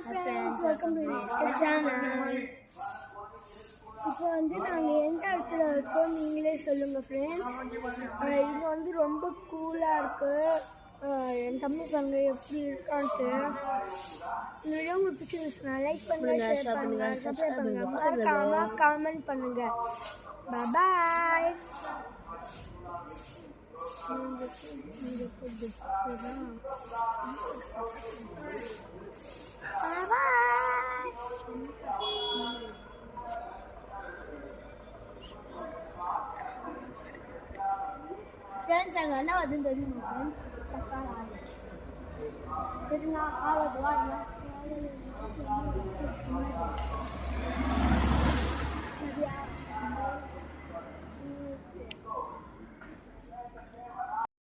friends, welcome to the channel. இப்போ வந்து நாங்கள் எந்த இடத்துல இருக்கோம் நீங்களே சொல்லுங்கள் ஃப்ரெண்ட்ஸ். இது வந்து ரொம்ப கூலாக இருக்குது. என் தம்பி பாருங்க எப்படி இருக்கான்ட்டு. இந்த வீடியோ உங்களுக்கு பிடிச்சிருந்துச்சுன்னா லைக் பண்ணுங்க, ஷேர் பண்ணுங்க, சப்ஸ்கிரைப் பண்ணுங்க, மறக்காம காமெண்ட் பண்ணுங்க. பாய். ஃப்ரெண்ட்ஸ் எங்கள் அண்ணா வந்து தெரியுமா ஃப்ரெண்ட்ஸ் ஆவது வாங்க சரியா